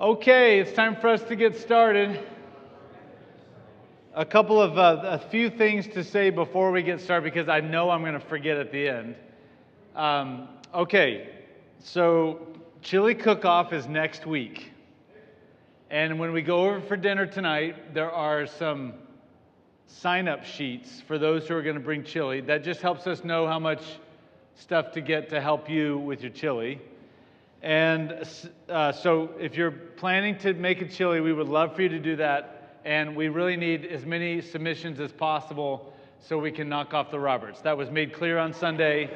Okay, it's time for us to get started. A few things to say before we get started because I know I'm going to forget at the end. Okay, so Chili Cook-Off is next week. And when we go over for dinner tonight, there are some sign-up sheets for those who are going to bring chili. That just helps us know how much stuff to get to help you with your chili. And so if you're planning to make a chili, we would love for you to do that. And we really need as many submissions as possible so we can knock off the Roberts. That was made clear on Sunday.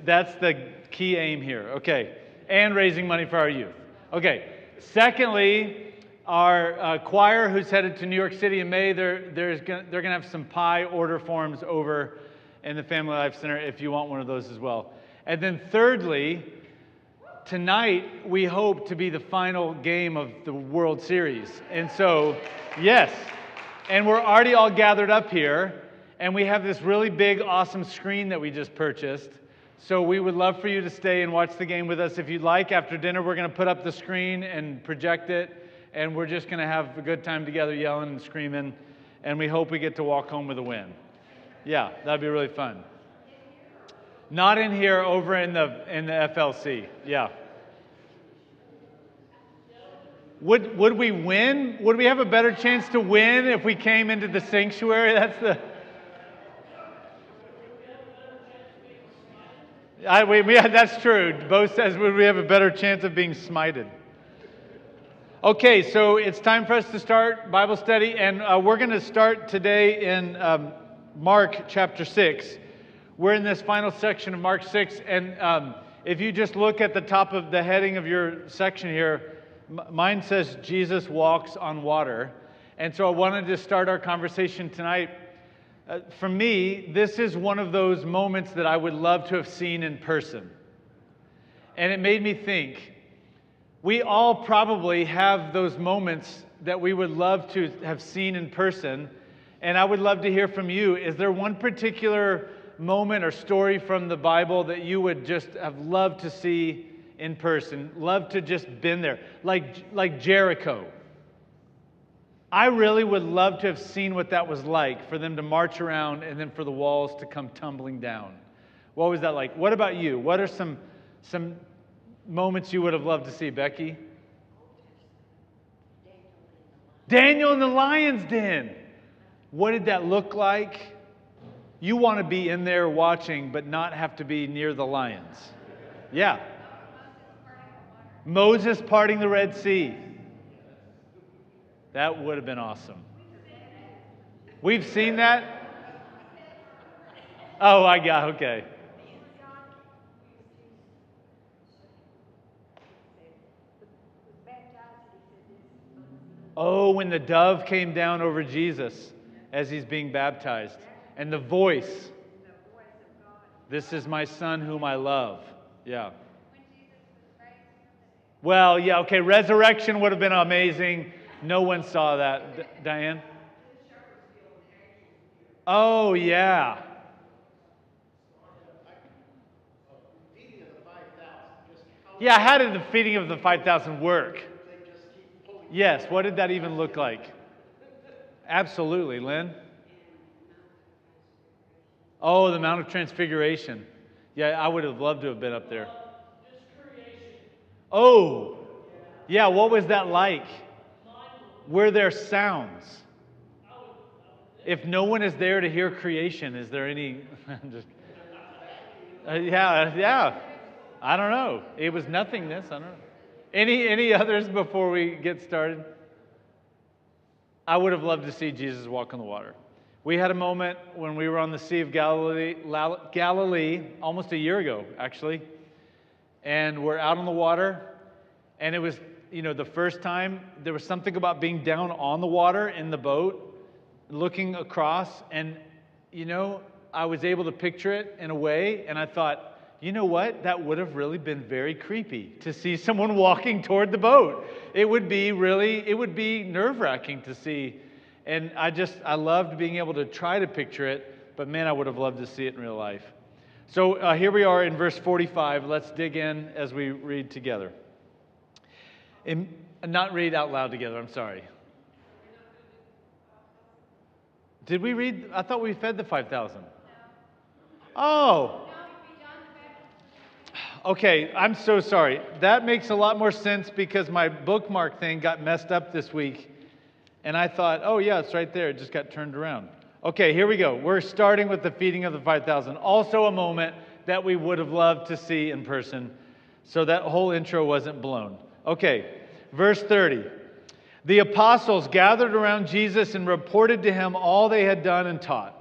That's the key aim here. Okay. And raising money for our youth. Okay. Secondly, our choir who's headed to New York City in May, they're going to have some pie order forms over in the Family Life Center if you want one of those as well. And then thirdly, tonight, we hope to be the final game of the World Series. And so, yes, and we're already all gathered up here, and we have this really big, awesome screen that we just purchased. So we would love for you to stay and watch the game with us if you'd like. After dinner, we're going to put up the screen and project it, and we're just going to have a good time together yelling and screaming, and we hope we get to walk home with a win. Yeah, that'd be really fun. Not in here, over in the FLC. Yeah. Would we win? Would we have a better chance to win if we came into the sanctuary? That's true. Bo says, would we have a better chance of being smited? Okay, so it's time for us to start Bible study, and we're going to start today in Mark chapter 6. We're in this final section of Mark 6, and if you just look at the top of the heading of your section here, mine says Jesus walks on water. And so I wanted to start our conversation tonight. For me, this is one of those moments that I would love to have seen in person. And it made me think, we all probably have those moments that we would love to have seen in person. And I would love to hear from you. Is there one particular moment or story from the Bible that you would just have loved to see in person, loved to just been there, like Jericho? I really would love to have seen what that was like, for them to march around and then for the walls to come tumbling down. What was that like? What about you? What are some moments you would have loved to see, Becky? Daniel in the lion's den. What did that look like? You want to be in there watching, but not have to be near the lions. Yeah. Moses parting the Red Sea. That would have been awesome. We've seen that? Oh, okay. Oh, when the dove came down over Jesus as he's being baptized. And the voice, "This is my son whom I love." Yeah. Well, yeah, okay, resurrection would have been amazing. No one saw that. Diane? Oh, yeah. Yeah, how did the feeding of the 5,000 work? Yes, what did that even look like? Absolutely, Lynn? Oh, the Mount of Transfiguration. Yeah, I would have loved to have been up there. Oh, yeah, what was that like? Were there sounds? If no one is there to hear creation, is there any... yeah. I don't know. It was nothingness. I don't know. Any others before we get started? I would have loved to see Jesus walk on the water. We had a moment when we were on the Sea of Galilee almost a year ago, actually. And we're out on the water, and it was, the first time, there was something about being down on the water in the boat, looking across, and, I was able to picture it in a way, and I thought, you know what? That would have really been very creepy to see someone walking toward the boat. It would be nerve-wracking to see. And I loved being able to try to picture it, but man, I would have loved to see it in real life. So here we are in verse 45. Let's dig in as we read together. Not read out loud together, I'm sorry. Did we read? I thought we fed the 5,000. Oh. Okay, I'm so sorry. That makes a lot more sense because my bookmark thing got messed up this week. And I thought, oh yeah, it's right there. It just got turned around. Okay, here we go. We're starting with the feeding of the 5,000. Also a moment that we would have loved to see in person. So that whole intro wasn't blown. Okay, verse 30. The apostles gathered around Jesus and reported to him all they had done and taught.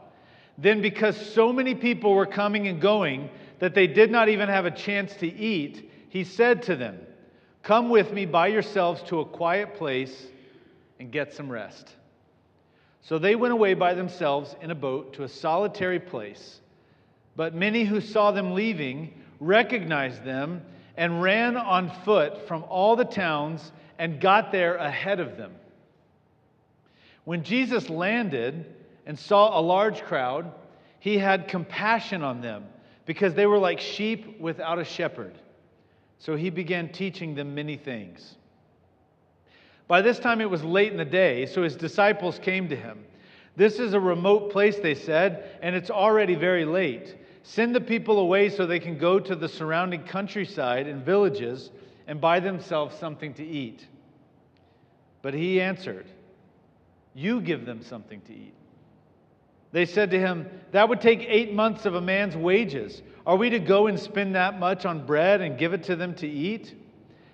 Then because so many people were coming and going that they did not even have a chance to eat, he said to them, "Come with me by yourselves to a quiet place and get some rest." So they went away by themselves in a boat to a solitary place. But many who saw them leaving recognized them and ran on foot from all the towns and got there ahead of them. When Jesus landed and saw a large crowd, he had compassion on them because they were like sheep without a shepherd. So he began teaching them many things. By this time it was late in the day, so his disciples came to him. "This is a remote place," they said, "and it's already very late. Send the people away so they can go to the surrounding countryside and villages and buy themselves something to eat." But he answered, "You give them something to eat." They said to him, "That would take 8 months of a man's wages. Are we to go and spend that much on bread and give it to them to eat?"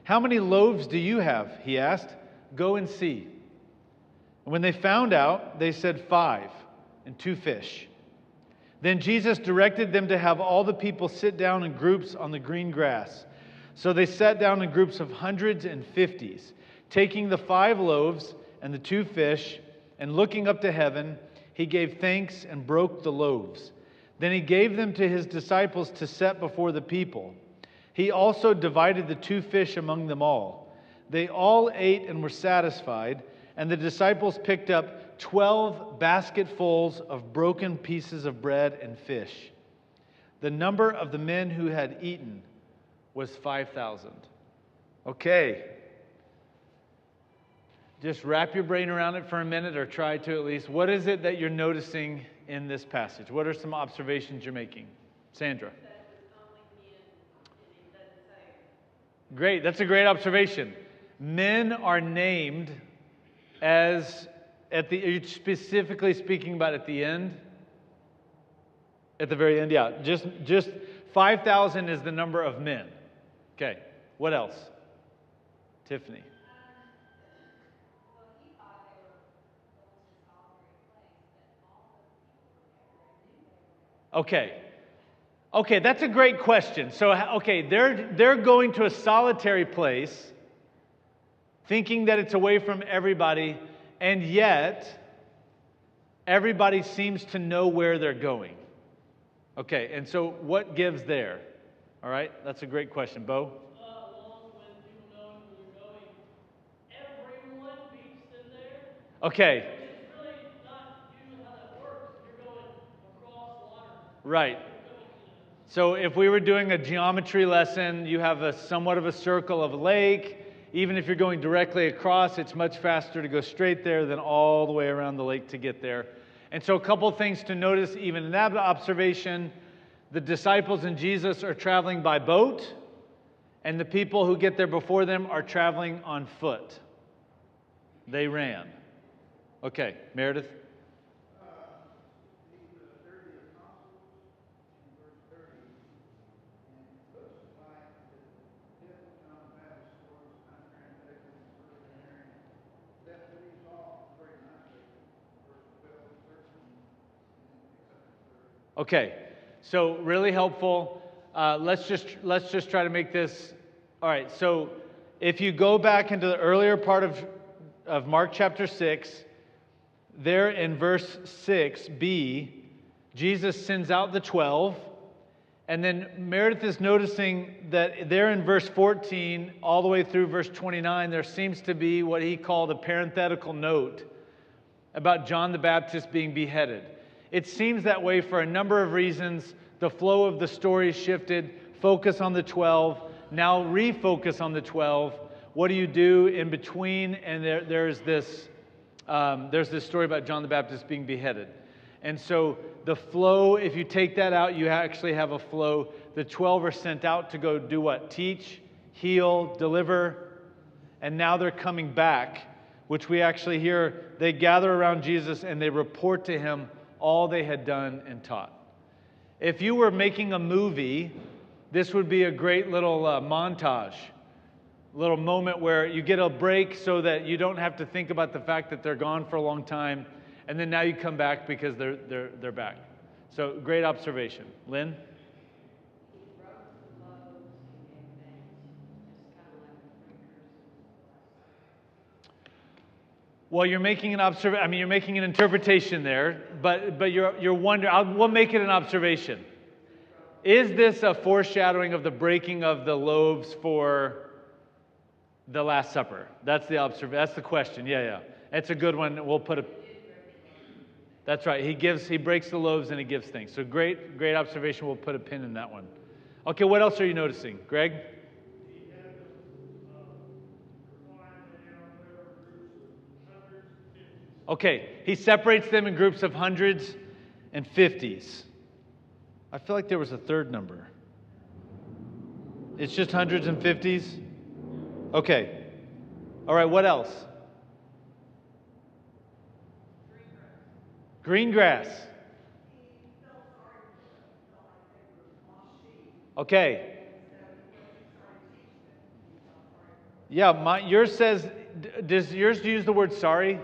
"How many loaves do you have?" he asked. "Go and see." And when they found out, they said, 5 and 2 fish. Then Jesus directed them to have all the people sit down in groups on the green grass. So they sat down in groups of hundreds and fifties, taking the 5 loaves and the 2 fish, and looking up to heaven, he gave thanks and broke the loaves. Then he gave them to his disciples to set before the people. He also divided the 2 fish among them all. They all ate and were satisfied, and the disciples picked up 12 basketfuls of broken pieces of bread and fish. The number of the men who had eaten was 5,000. Okay. Just wrap your brain around it for a minute, or try to at least. What is it that you're noticing in this passage? What are some observations you're making? Sandra. Great, that's a great observation. Men are named as are you specifically speaking about at the end? At the very end, yeah. Just 5,000 is the number of men. Okay, what else? Tiffany. Okay, that's a great question. So, okay, they're going to a solitary place, thinking that it's away from everybody, and yet everybody seems to know where they're going. Okay, and so what gives there? All right, that's a great question. Bo? Well, when people know where they're going, everyone meets them there. Okay. Which is really not usually how that works. You're going across water. Right. So if we were doing a geometry lesson, you have a somewhat of a circle of a lake. Even if you're going directly across, it's much faster to go straight there than all the way around the lake to get there. And so a couple of things to notice even in that observation: the disciples and Jesus are traveling by boat, and the people who get there before them are traveling on foot. They ran. Okay, Meredith? Okay, so really helpful. Let's just try to make this. All right, so if you go back into the earlier part of Mark chapter 6, there in verse 6b, Jesus sends out the 12, and then Meredith is noticing that there in verse 14 all the way through verse 29, there seems to be what he called a parenthetical note about John the Baptist being beheaded. It seems that way for a number of reasons. The flow of the story shifted, focus on the 12, now refocus on the 12. what do you do in between? And there's this story about John the Baptist being beheaded. And so the flow, if you take that out, you actually have a flow. The 12 are sent out to go do what? Teach, heal, deliver. And now they're coming back, which we actually hear. They gather around Jesus and they report to him all they had done and taught. If you were making a movie, this would be a great little montage, little moment where you get a break so that you don't have to think about the fact that they're gone for a long time, and then now you come back because they're back. So great observation. Lynn? Well, you're making an you're making an interpretation there, but you're wondering. We'll make it an observation. Is this a foreshadowing of the breaking of the loaves for the Last Supper? That's the question. Yeah. It's a good one. We'll put a. That's right. He breaks the loaves and he gives things. So great observation. We'll put a pin in that one. Okay, what else are you noticing, Greg? Okay, he separates them in groups of hundreds and fifties. I feel like there was a third number. It's just hundreds and fifties? Okay. All right, what else? Green grass. Okay. Yeah, yours says, does yours use the word sorry?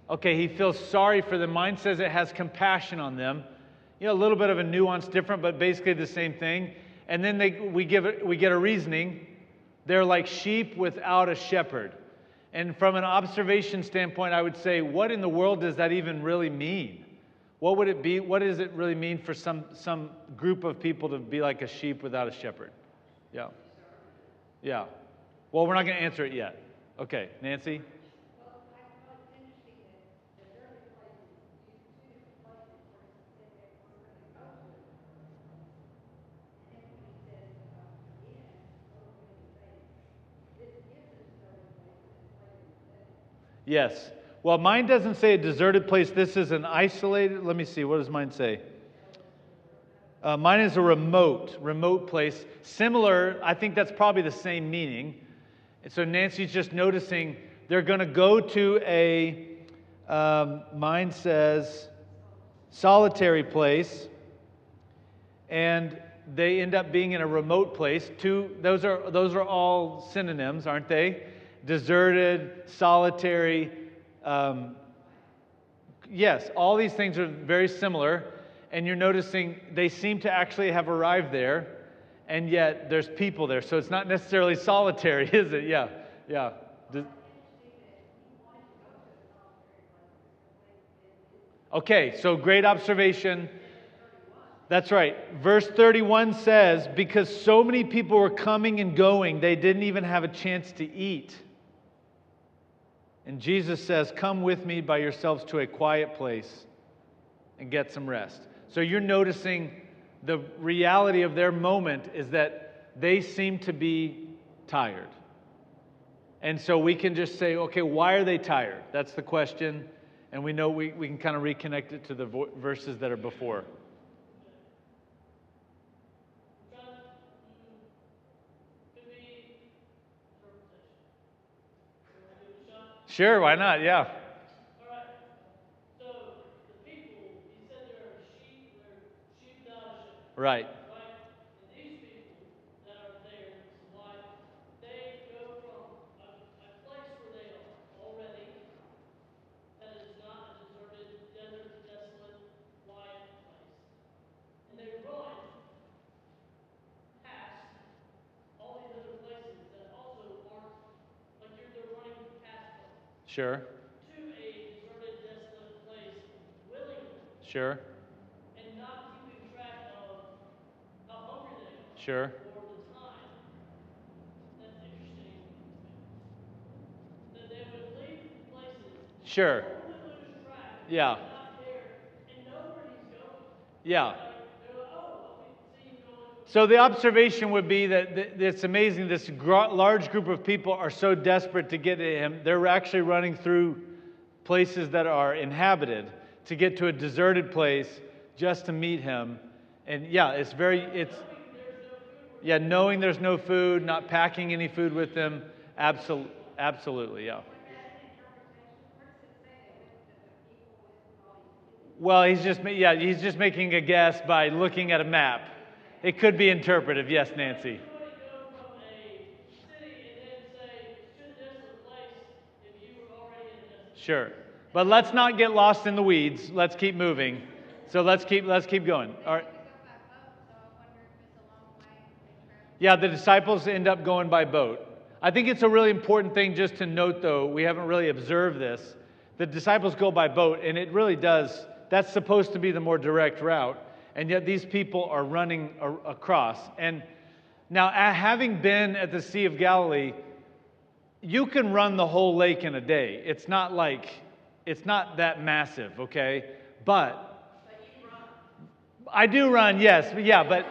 Okay, he feels sorry for them. Mine says it has compassion on them. You know, a little bit of a nuance different, but basically the same thing. And then we get a reasoning. They're like sheep without a shepherd. And from an observation standpoint, I would say, what in the world does that even really mean? What would it be? What does it really mean for some group of people to be like a sheep without a shepherd? Yeah. Well, we're not going to answer it yet. Okay, Nancy? Yes. Well, mine doesn't say a deserted place. This is an isolated. Let me see. What does mine say? Mine is a remote place. Similar. I think that's probably the same meaning. And so Nancy's just noticing they're going to go to a. Mine says solitary place, and they end up being in a remote place. Those are all synonyms, aren't they? Deserted, solitary. Yes, all these things are very similar. And you're noticing they seem to actually have arrived there, and yet there's people there. So it's not necessarily solitary, is it? Yeah. Okay, so great observation. That's right. Verse 31 says, because so many people were coming and going, they didn't even have a chance to eat. And Jesus says, come with me by yourselves to a quiet place and get some rest. So you're noticing the reality of their moment is that they seem to be tired. And so we can just say, okay, why are they tired? That's the question. And we know we can kind of reconnect it to the verses that are before. Sure, why not? Yeah. All right. So the people, he said there are sheep without a shepherd. Right. Right? And these people that are there, why they go from a place where they are already, that is not a deserted, desert, desolate, quiet place. And they run past all these other places that also aren't, like they're running past them. Sure. To a deserted, desolate place willingly. Sure. And not keeping track of how hungry they are. Sure. Or the time. That's interesting. That they would leave places. Sure. Totally lose track. Yeah. Not there. And know where he's going. Yeah. Like, they're like, oh, I see him going to So the observation would be that it's amazing. This large group of people are so desperate to get to him. They're actually running through places that are inhabited to get to a deserted place just to meet him. And yeah, yeah, knowing there's no food, not packing any food with them. Absolutely, yeah. Well, he's just making a guess by looking at a map. It could be interpretive. Yes, Nancy. Sure. But let's not get lost in the weeds. Let's keep moving. So let's keep going. All right. Yeah, the disciples end up going by boat. I think it's a really important thing just to note, though, we haven't really observed this. The disciples go by boat, and it really does, that's supposed to be the more direct route, and yet these people are running across. And now, having been at the Sea of Galilee, you can run the whole lake in a day. It's not that massive, okay? But you run. I do run, yes, yeah, but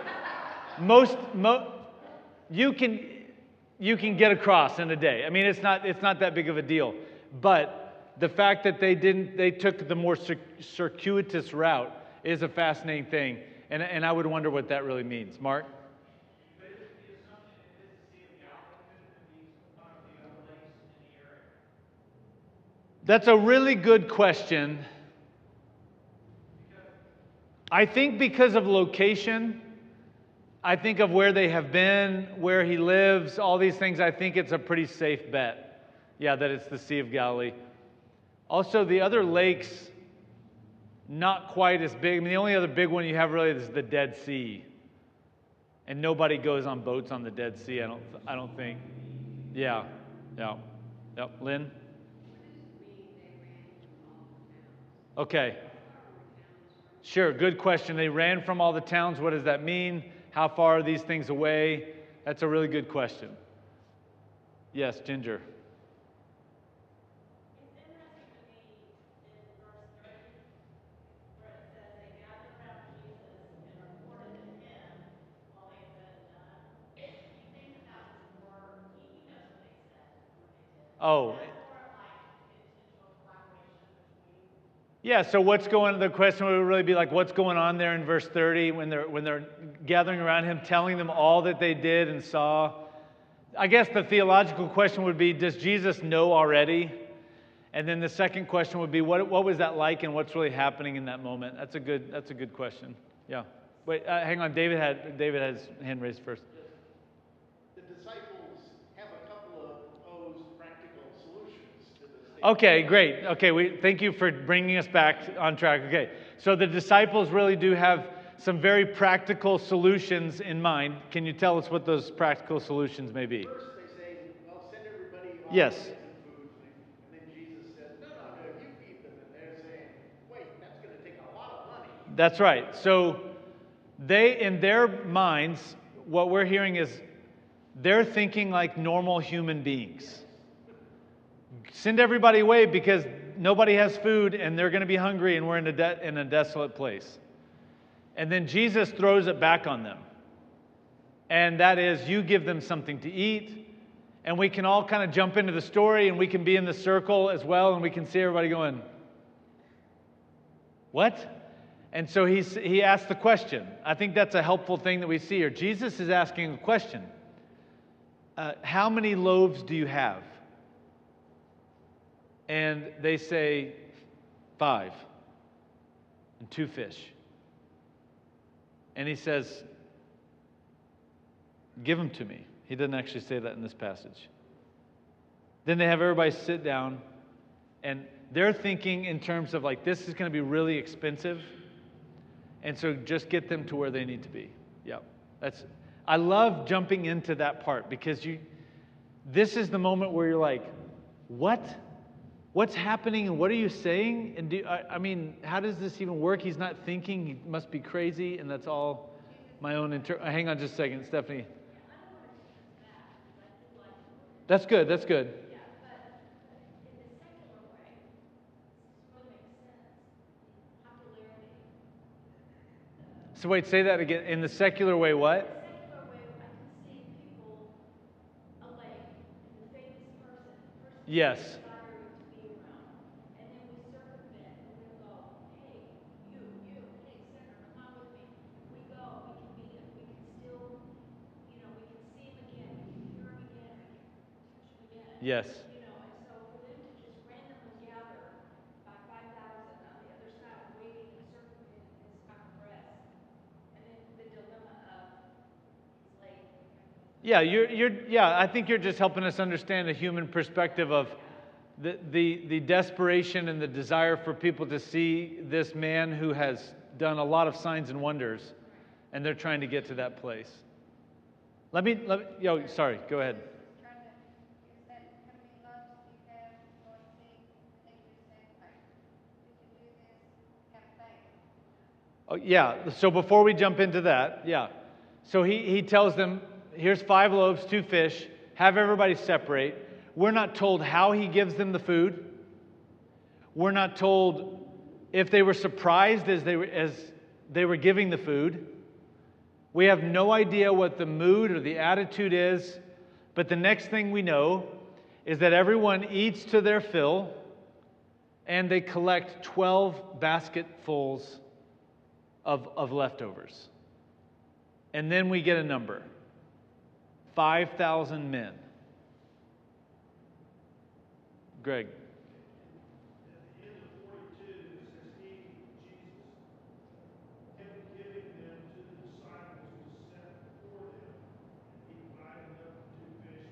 you can get across in a day. I mean, it's not that big of a deal. But the fact that they took the more circuitous route is a fascinating thing, and I would wonder what that really means. Mark? That's a really good question. I think because of location, I think of where they have been, where he lives, all these things, I think it's a pretty safe bet. Yeah, that it's the Sea of Galilee. Also, the other lakes, not quite as big. I mean, the only other big one you have really is the Dead Sea. And nobody goes on boats on the Dead Sea, I don't think. Yeah. Lynn? Okay. Sure, good question. They ran from all the towns. What does that mean? How far are these things away? That's a really good question. Yes, Ginger. Oh. Yeah, so the question would really be like, what's going on there in verse 30 when they're gathering around him, telling them all that they did and saw? I guess the theological question would be, does Jesus know already? And then the second question would be, what was that like and what's really happening in that moment? That's a good question. Yeah. Wait, hang on. David has his hand raised first. The disciples have a couple of practical solutions to this. Okay, great. Okay, thank you for bringing us back on track. Okay, so the disciples really do have some very practical solutions in mind. Can you tell us what those practical solutions may be? First, they say, "Well, send everybody off Yes. to get some food." And then Jesus says, "No, you feed them." And they're saying, "Wait, that's going to take a lot of money." That's right. So in their minds, what we're hearing is they're thinking like normal human beings. Send everybody away because nobody has food and they're going to be hungry and we're in a desolate place. And then Jesus throws it back on them. And that is, you give them something to eat. And we can all kind of jump into the story and we can be in the circle as well and we can see everybody going, what? And so he asked the question. I think that's a helpful thing that we see here. Jesus is asking a question. How many loaves do you have? And they say, 5 and 2 fish. And he says, give them to me. He doesn't actually say that in this passage. Then they have everybody sit down, and they're thinking in terms of like, this is going to be really expensive, and so just get them to where they need to be. Yeah, I love jumping into that part because this is the moment where you're like, what? What's happening and what are you saying? And how does this even work? He's not thinking. He must be crazy, and that's all my own hang on just a second, Stephanie. That's good. Yeah, but in the secular way, this really makes sense. Popularity. So wait, say that again. In the secular way, what? Yes. desire to be around. And then we circumvent and we go, hey, hey, sinner, come with me. We go, we can meet him, we can still, we can see him again, we can hear him again, we can touch him again. Yes. And so for them to just randomly gather by 5,000 on the other side, waiting and circumventing his mountain rest, and then the dilemma of he's late. Yeah, I think you're just helping us understand the human perspective of the desperation and the desire for people to see this man who has done a lot of signs and wonders, and they're trying to get to that place. Sorry, go ahead. Trying to use that enemy loves you have Lord see, take you saying like you can do this kind of thing. Oh, yeah, so before we jump into that, yeah. So he tells them, here's 5 loaves, 2 fish, have everybody separate. We're not told how he gives them the food. We're not told if they were surprised as they were giving the food. We have no idea what the mood or the attitude is, but the next thing we know is that everyone eats to their fill, and they collect 12 basketfuls of leftovers. And then we get a number. 5,000 men. Greg. At the end of 42, it says he, Jesus, kept giving them to the disciples to set before them, and he divided up the 2 fish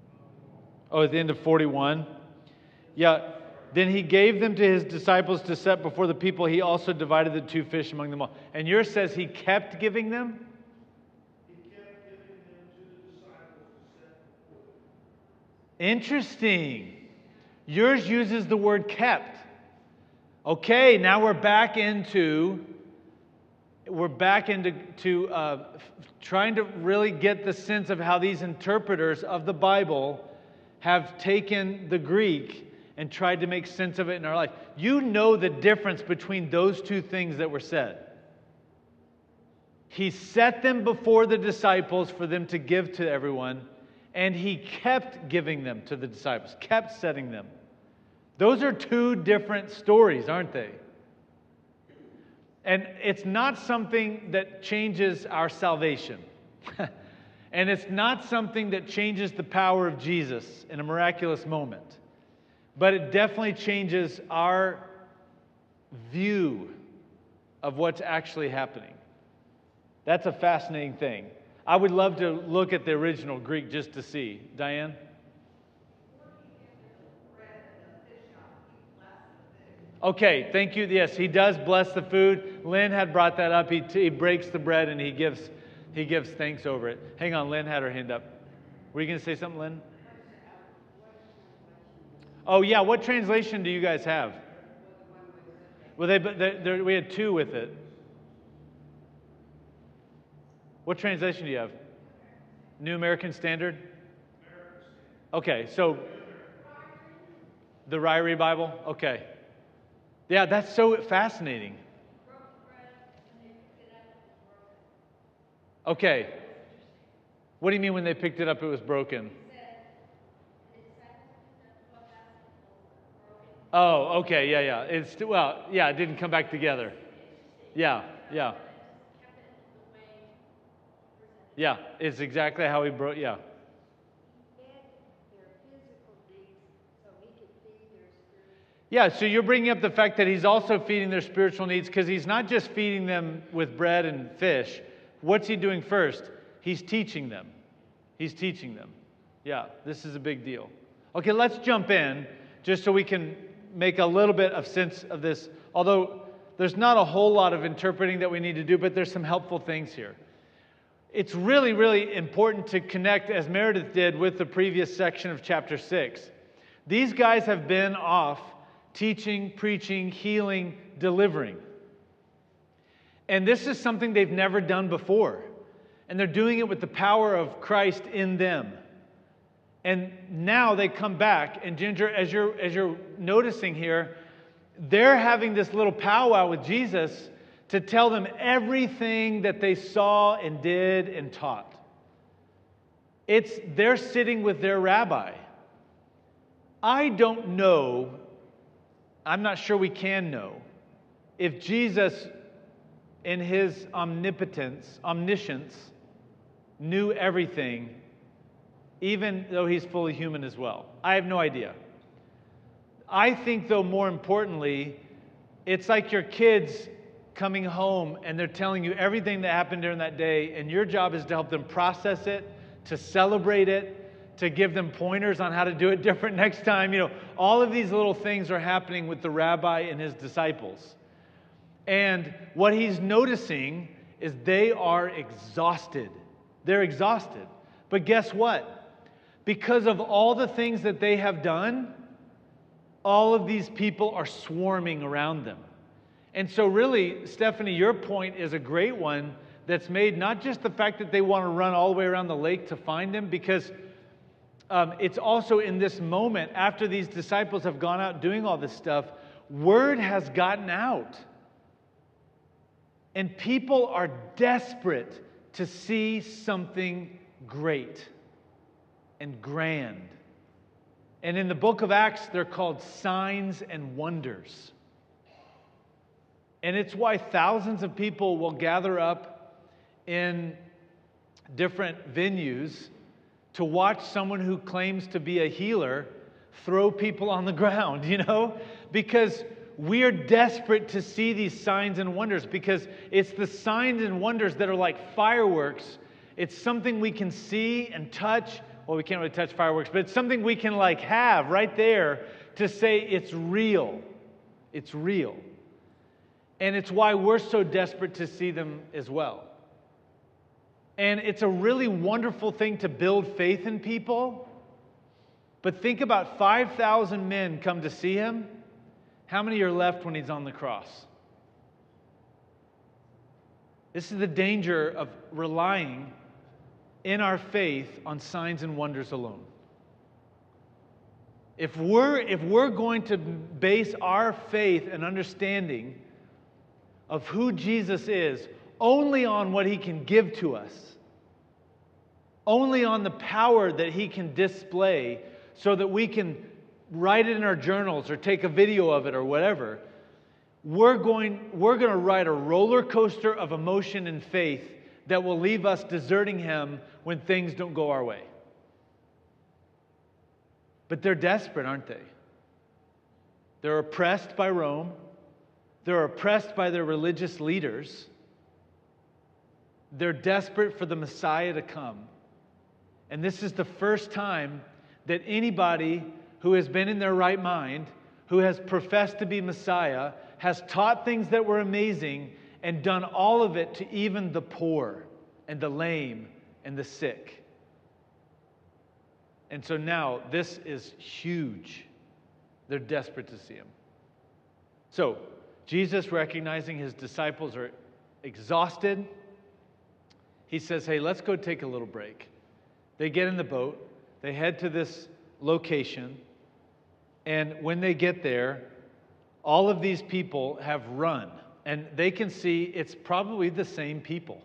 among them all. Oh, at the end of 41? Yeah. Then he gave them to his disciples to set before the people. He also divided the 2 fish among them all. And yours says he kept giving them? He kept giving them to the disciples to set before them. Interesting. Yours uses the word kept. Okay, now we're back into trying to really get the sense of how these interpreters of the Bible have taken the Greek and tried to make sense of it in our life. You know the difference between those 2 things that were said. He set them before the disciples for them to give to everyone, and he kept giving them to the disciples, kept setting them. Those are 2 different stories, aren't they? And it's not something that changes our salvation. And it's not something that changes the power of Jesus in a miraculous moment. But it definitely changes our view of what's actually happening. That's a fascinating thing. I would love to look at the original Greek just to see. Diane? Okay, thank you. Yes, he does bless the food. Lynn had brought that up. He breaks the bread and he gives thanks over it. Hang on, Lynn had her hand up. Were you going to say something, Lynn? Oh, yeah. What translation do you guys have? Well, we had 2 with it. What translation do you have? New American Standard? Okay, so the Ryrie Bible? Okay. Yeah, that's so fascinating. Okay. What do you mean when they picked it up, it was broken? Oh, okay, yeah. It didn't come back together. Yeah. Yeah, it's exactly how he broke, yeah. Yeah, so you're bringing up the fact that he's also feeding their spiritual needs, because he's not just feeding them with bread and fish. What's he doing first? He's teaching them. Yeah, this is a big deal. Okay, let's jump in just so we can make a little bit of sense of this. Although there's not a whole lot of interpreting that we need to do, but there's some helpful things here. It's really, really important to connect, as Meredith did, with the previous section of chapter 6. These guys have been off teaching, preaching, healing, delivering. And this is something they've never done before. And they're doing it with the power of Christ in them. And now they come back, and Ginger, as you're noticing here, they're having this little powwow with Jesus to tell them everything that they saw and did and taught. They're sitting with their rabbi. I don't know, I'm not sure we can know, if Jesus, in his omnipotence, omniscience, knew everything, even though he's fully human as well. I have no idea. I think, though, more importantly, it's like your kids coming home and they're telling you everything that happened during that day, and your job is to help them process it, to celebrate it, to give them pointers on how to do it different next time. You know, all of these little things are happening with the rabbi and his disciples. And what he's noticing is they are exhausted. They're exhausted. But guess what? Because of all the things that they have done, all of these people are swarming around them. And so really, Stephanie, your point is a great one that's made, not just the fact that they want to run all the way around the lake to find him, because it's also in this moment, after these disciples have gone out doing all this stuff, word has gotten out. And people are desperate to see something great and grand. And in the book of Acts, they're called signs and wonders. And it's why thousands of people will gather up in different venues to watch someone who claims to be a healer throw people on the ground, you know? Because we are desperate to see these signs and wonders, because it's the signs and wonders that are like fireworks. It's something we can see and touch. Well, we can't really touch fireworks, but it's something we can like have right there to say it's real. It's real. And it's why we're so desperate to see them as well. And it's a really wonderful thing to build faith in people. But think about 5,000 men come to see him. How many are left when he's on the cross? This is the danger of relying in our faith on signs and wonders alone. If we're going to base our faith and understanding of who Jesus is only on what he can give to us, only on the power that he can display so that we can write it in our journals or take a video of it or whatever, we're going to ride a roller coaster of emotion and faith that will leave us deserting him when things don't go our way. But they're desperate, aren't they? They're oppressed by Rome. They're oppressed by their religious leaders. They're desperate for the Messiah to come. And this is the first time that anybody who has been in their right mind, who has professed to be Messiah, has taught things that were amazing and done all of it to even the poor and the lame and the sick. And so now this is huge. They're desperate to see him. So Jesus, recognizing his disciples are exhausted, he says, hey, let's go take a little break. They get in the boat. They head to this location. And when they get there, all of these people have run. And they can see it's probably the same people.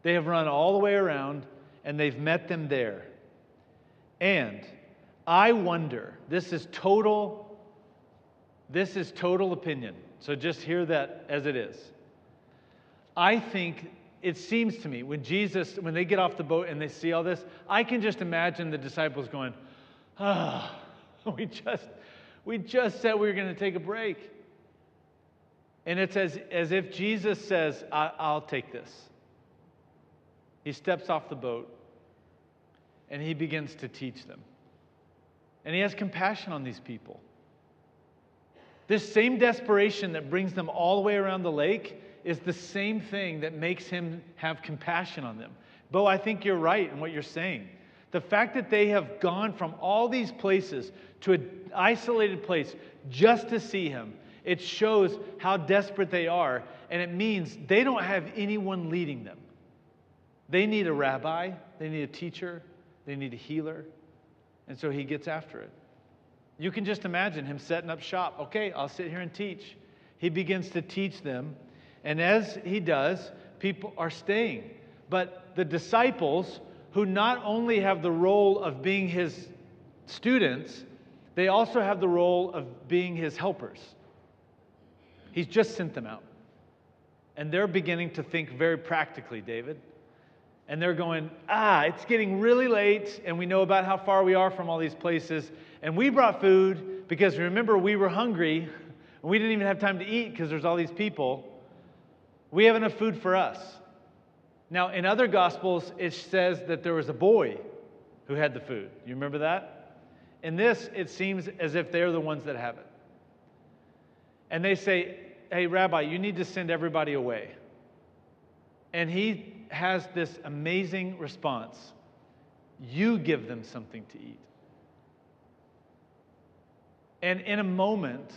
They have run all the way around, and they've met them there. And I wonder, this is total opinion. So just hear that as it is. I think it seems to me when they get off the boat and they see all this, I can just imagine the disciples going, we just said we were going to take a break. And it's as if Jesus says, I'll take this. He steps off the boat and he begins to teach them. And he has compassion on these people. This same desperation that brings them all the way around the lake is the same thing that makes him have compassion on them. Bo, I think you're right in what you're saying. The fact that they have gone from all these places to an isolated place just to see him, it shows how desperate they are, and it means they don't have anyone leading them. They need a rabbi, they need a teacher, they need a healer, and so he gets after it. You can just imagine him setting up shop. Okay, I'll sit here and teach. He begins to teach them, and as he does, people are staying. But the disciples, who not only have the role of being his students, they also have the role of being his helpers. He's just sent them out. And they're beginning to think very practically, David. And they're going, it's getting really late, and we know about how far we are from all these places. And we brought food because remember, we were hungry, and we didn't even have time to eat because there's all these people. We have enough food for us. Now, in other Gospels, it says that there was a boy who had the food. You remember that? In this, it seems as if they're the ones that have it. And they say, hey, Rabbi, you need to send everybody away. And he has this amazing response. You give them something to eat. And in a moment,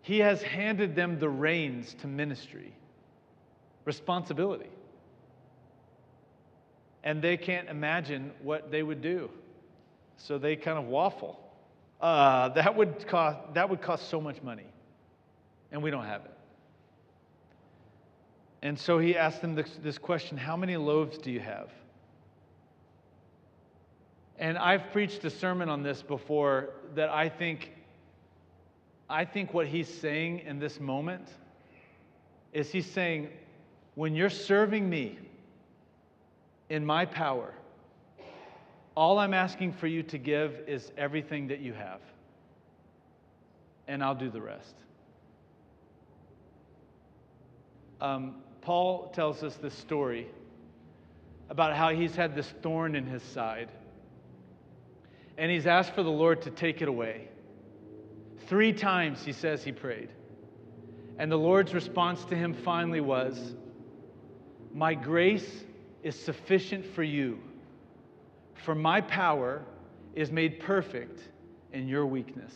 he has handed them the reins to ministry, responsibility. And they can't imagine what they would do. So they kind of waffle. That would cost so much money. And we don't have it. And so he asked them this question, how many loaves do you have? And I've preached a sermon on this before that I think what he's saying in this moment is he's saying, when you're serving me in my power, all I'm asking for you to give is everything that you have. And I'll do the rest. Paul tells us this story about how he's had this thorn in his side. And he's asked for the Lord to take it away. 3 times, he says, he prayed. And the Lord's response to him finally was, my grace is sufficient for you, for my power is made perfect in your weakness.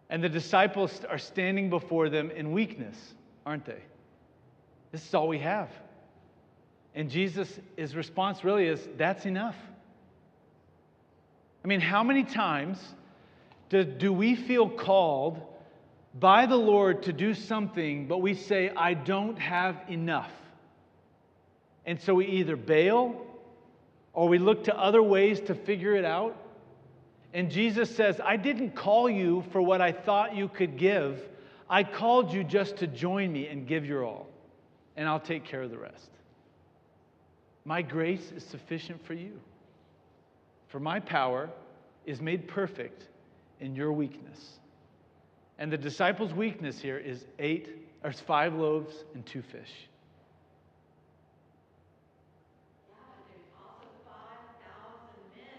And the disciples are standing before them in weakness, aren't they? This is all we have. And Jesus' response really is, that's enough. I mean, how many times do we feel called by the Lord to do something, but we say, I don't have enough? And so we either bail or we look to other ways to figure it out. And Jesus says, I didn't call you for what I thought you could give. I called you just to join me and give your all. And I'll take care of the rest. My grace is sufficient for you. For my power is made perfect in your weakness. And the disciples' weakness here is 5 loaves and 2 fish.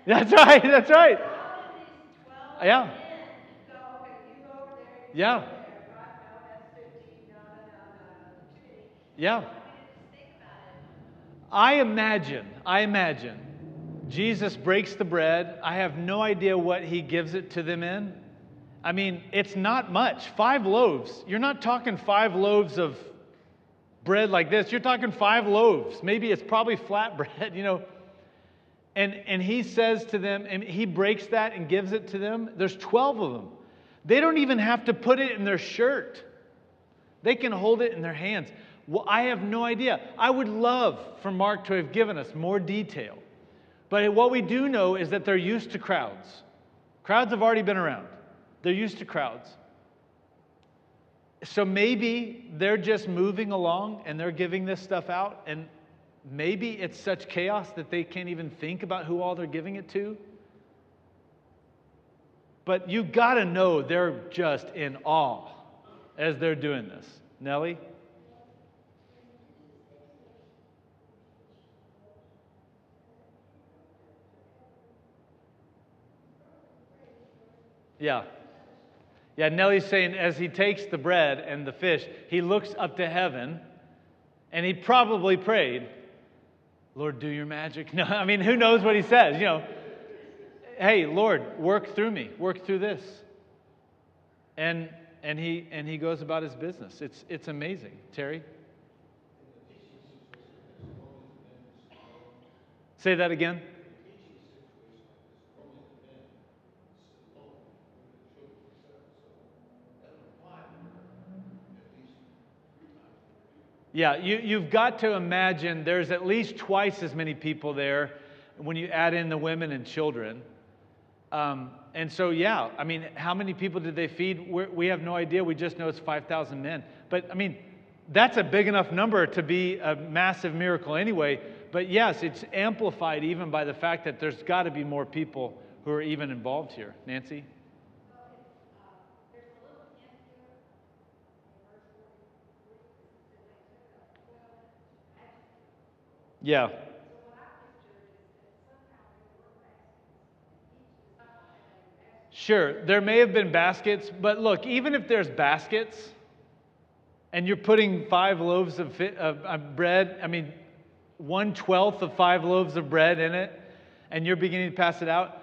That's right, that's right. Yeah. Yeah. Yeah. I imagine Jesus breaks the bread. I have no idea what he gives it to them in. I mean, it's not much. 5 loaves. You're not talking 5 loaves of bread like this. You're talking 5 loaves. Maybe it's probably flat bread, you know. And he says to them, and he breaks that and gives it to them. There's 12 of them. They don't even have to put it in their shirt. They can hold it in their hands. Well, I have no idea. I would love for Mark to have given us more detail. But what we do know is that they're used to crowds. Crowds have already been around. They're used to crowds. So maybe they're just moving along and they're giving this stuff out, and maybe it's such chaos that they can't even think about who all they're giving it to. But you got to know they're just in awe as they're doing this. Nellie? Yeah. Yeah, Nellie's saying as he takes the bread and the fish, he looks up to heaven, and he probably prayed, Lord, do your magic. No, I mean, who knows what he says, you know. Hey, Lord, work through me. Work through this. And he goes about his business. It's amazing. Terry? Say that again. Yeah, you've got to imagine there's at least twice as many people there when you add in the women and children. And so, yeah, I mean, how many people did they feed? We have no idea. We just know it's 5,000 men. But, I mean, that's a big enough number to be a massive miracle anyway. But yes, it's amplified even by the fact that there's got to be more people who are even involved here. Nancy? Yeah. Sure, there may have been baskets, but look, even if there's baskets and you're putting 5 loaves of bread, I mean, 1/12 of 5 loaves of bread in it, and you're beginning to pass it out,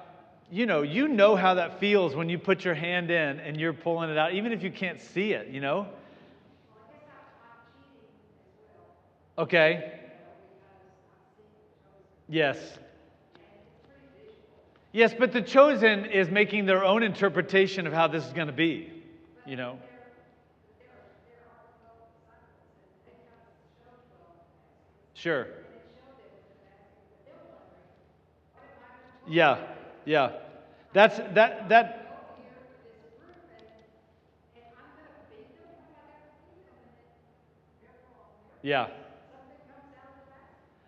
you know how that feels when you put your hand in and you're pulling it out, even if you can't see it, Okay. Yes. Yes, but the chosen is making their own interpretation of how this is going to be. Sure. Yeah, yeah. That. Yeah.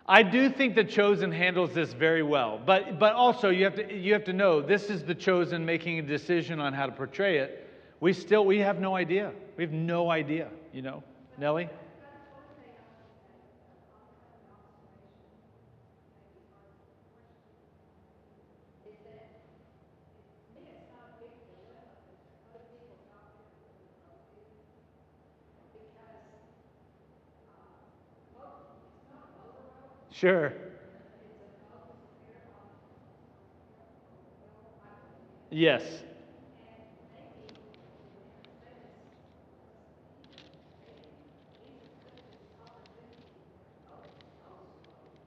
I do think the chosen handles this very well, but also you have to know this is the chosen making a decision on how to portray it. We have no idea. We have no idea. Nellie. Sure. Yes.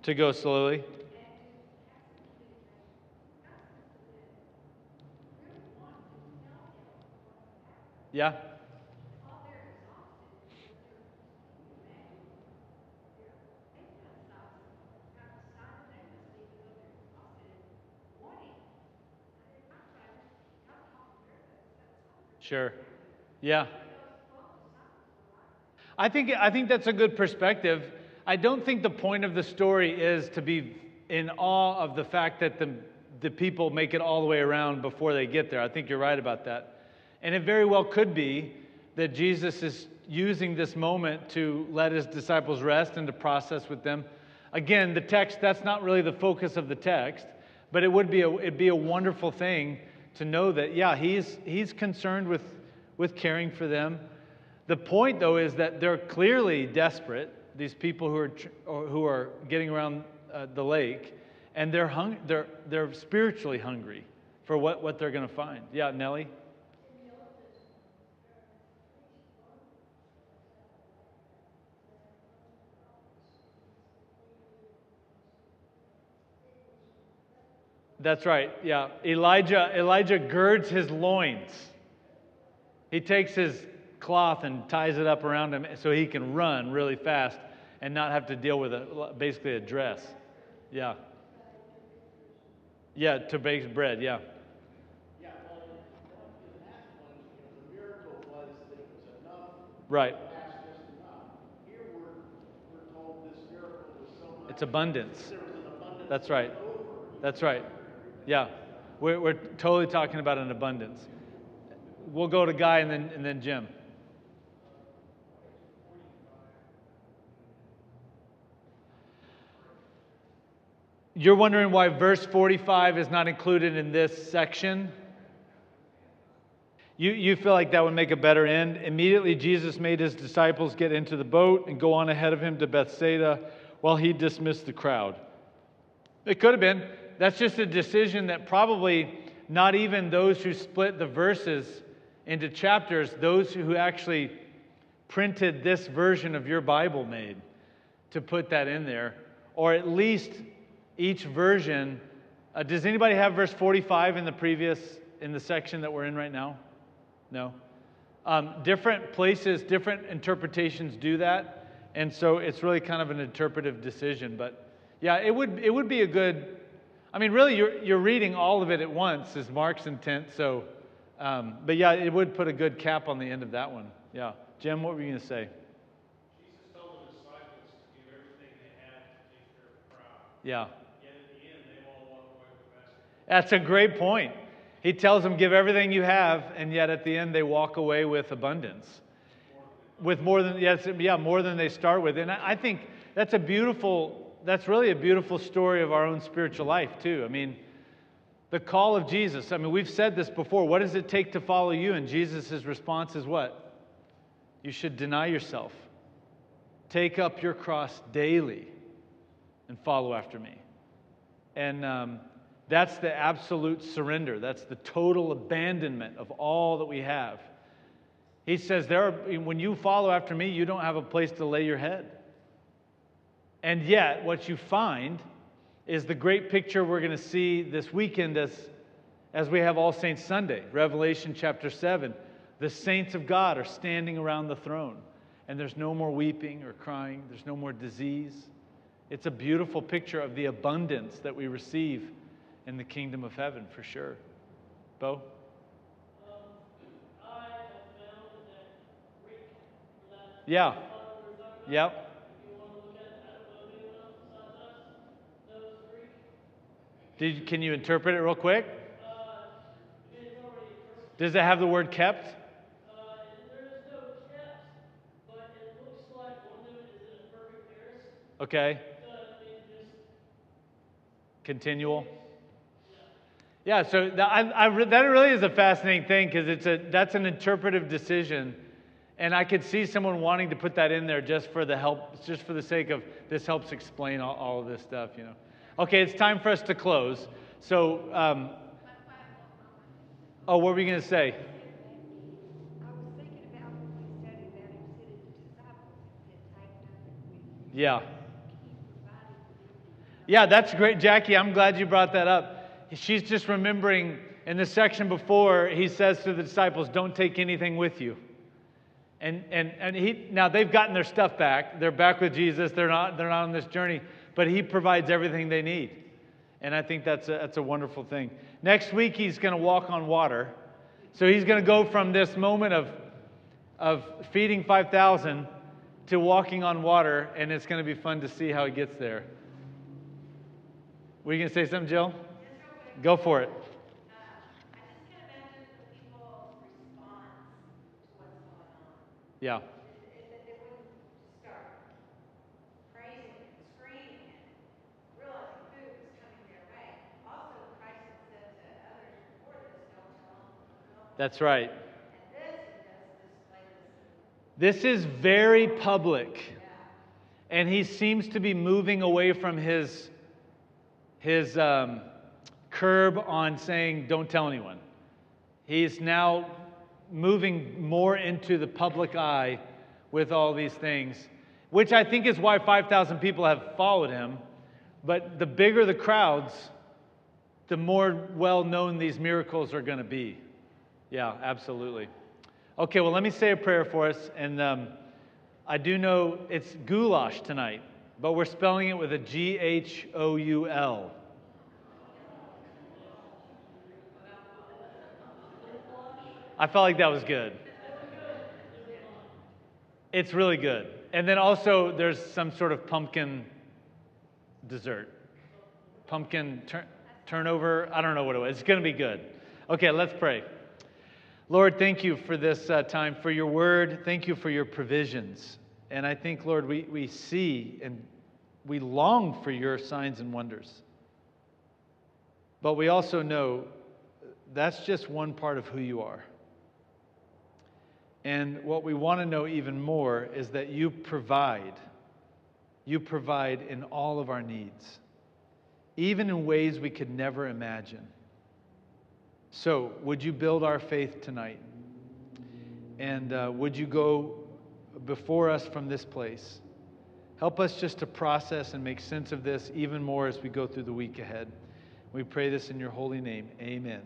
To go slowly. Yeah. Sure. Yeah. I think that's a good perspective. I don't think the point of the story is to be in awe of the fact that the people make it all the way around before they get there. I think you're right about that. And it very well could be that Jesus is using this moment to let his disciples rest and to process with them. Again, the text, that's not really the focus of the text, but it'd be a wonderful thing to know that, yeah, he's concerned with caring for them. The point, though, is that they're clearly desperate, these people who are getting around the lake, and they're spiritually hungry for what they're going to find. Yeah, Nellie? That's right, yeah. Elijah girds his loins. He takes his cloth and ties it up around him so he can run really fast and not have to deal with basically a dress. Yeah. Yeah, to bake bread, yeah. Yeah, well, in that one, the miracle was that it was enough. Right. That's just enough. Here we're told this miracle was so much. It's abundance. There was an abundance. That's right. That's right. Yeah. We're totally talking about an abundance. We'll go to Guy and then Jim. You're wondering why verse 45 is not included in this section? You feel like that would make a better end? Immediately Jesus made his disciples get into the boat and go on ahead of him to Bethsaida while he dismissed the crowd. It could have been. That's just a decision that probably not even those who split the verses into chapters, those who actually printed this version of your Bible made to put that in there, or at least each version. Does anybody have verse 45 in the section that we're in right now? No. Different places, different interpretations do that, and so it's really kind of an interpretive decision. But yeah, it would be a good. I mean, really, you're reading all of it at once is Mark's intent. So, but yeah, it would put a good cap on the end of that one. Yeah. Jim, what were you going to say? Jesus told the disciples to give everything they had to take care of the crowd. Yeah. Yet at the end, they all walk away with the basket. That's a great point. He tells them, give everything you have, and yet at the end they walk away with abundance. With more than, yes, yeah, more than they start with. And I think that's really a beautiful story of our own spiritual life too. I mean, the call of Jesus. I mean, we've said this before. What does it take to follow you? And Jesus' response is what? You should deny yourself. Take up your cross daily and follow after me. And that's the absolute surrender. That's the total abandonment of all that we have. He says, when you follow after me, you don't have a place to lay your head. And yet, what you find is the great picture we're going to see this weekend as we have All Saints Sunday, Revelation chapter 7. The saints of God are standing around the throne, and there's no more weeping or crying. There's no more disease. It's a beautiful picture of the abundance that we receive in the kingdom of heaven, for sure. Bo? I have found that Greek for that. Yeah. Yep. Yep. If you want to look at it, I don't know if anyone else besides us knows Greek. Can you interpret it real quick? It's already interpreted. Does it have the word kept? There is no kept, but it looks like one of them is in a perfect pairs. Okay. So it just Continual. Yeah, so that really is a fascinating thing because that's an interpretive decision. And I could see someone wanting to put that in there just for the sake of this helps explain all of this stuff, you know. Okay, it's time for us to close. So, what were we going to say? I was thinking about when we studied that and said it, the disciples had taken nothing with you. Yeah. He provided for them. Yeah, that's great, Jackie. I'm glad you brought that up. She's just remembering in the section before, he says to the disciples, don't take anything with you. And now they've gotten their stuff back. They're back with Jesus. They're not on this journey, but he provides everything they need. And I think that's a wonderful thing. Next week, he's going to walk on water. So he's going to go from this moment of feeding 5,000 to walking on water, and it's going to be fun to see how he gets there. Were you going to say something, Jill? Go for it. I just can't imagine the people's response to what's going on. Yeah. They wouldn't start praising and screaming and realizing food was coming their way. Also, Christ had said to others before this, don't tell them. That's right. And this is just display This this. is very public. And he seems to be moving away from his curb on saying, don't tell anyone. He's now moving more into the public eye with all these things, which I think is why 5,000 people have followed him. But the bigger the crowds, the more well-known these miracles are going to be. Yeah, absolutely. Okay, well, let me say a prayer for us. And I do know it's goulash tonight, but we're spelling it with a Ghoul. I felt like that was good. It's really good. And then also there's some sort of pumpkin dessert. Pumpkin turnover. I don't know what it was. It's going to be good. Okay, let's pray. Lord, thank you for this time, for your word. Thank you for your provisions. And I think, Lord, we see and we long for your signs and wonders. But we also know that's just one part of who you are. And what we want to know even more is that you provide. You provide in all of our needs, even in ways we could never imagine. So, would you build our faith tonight? And would you go before us from this place? Help us just to process and make sense of this even more as we go through the week ahead. We pray this in your holy name. Amen.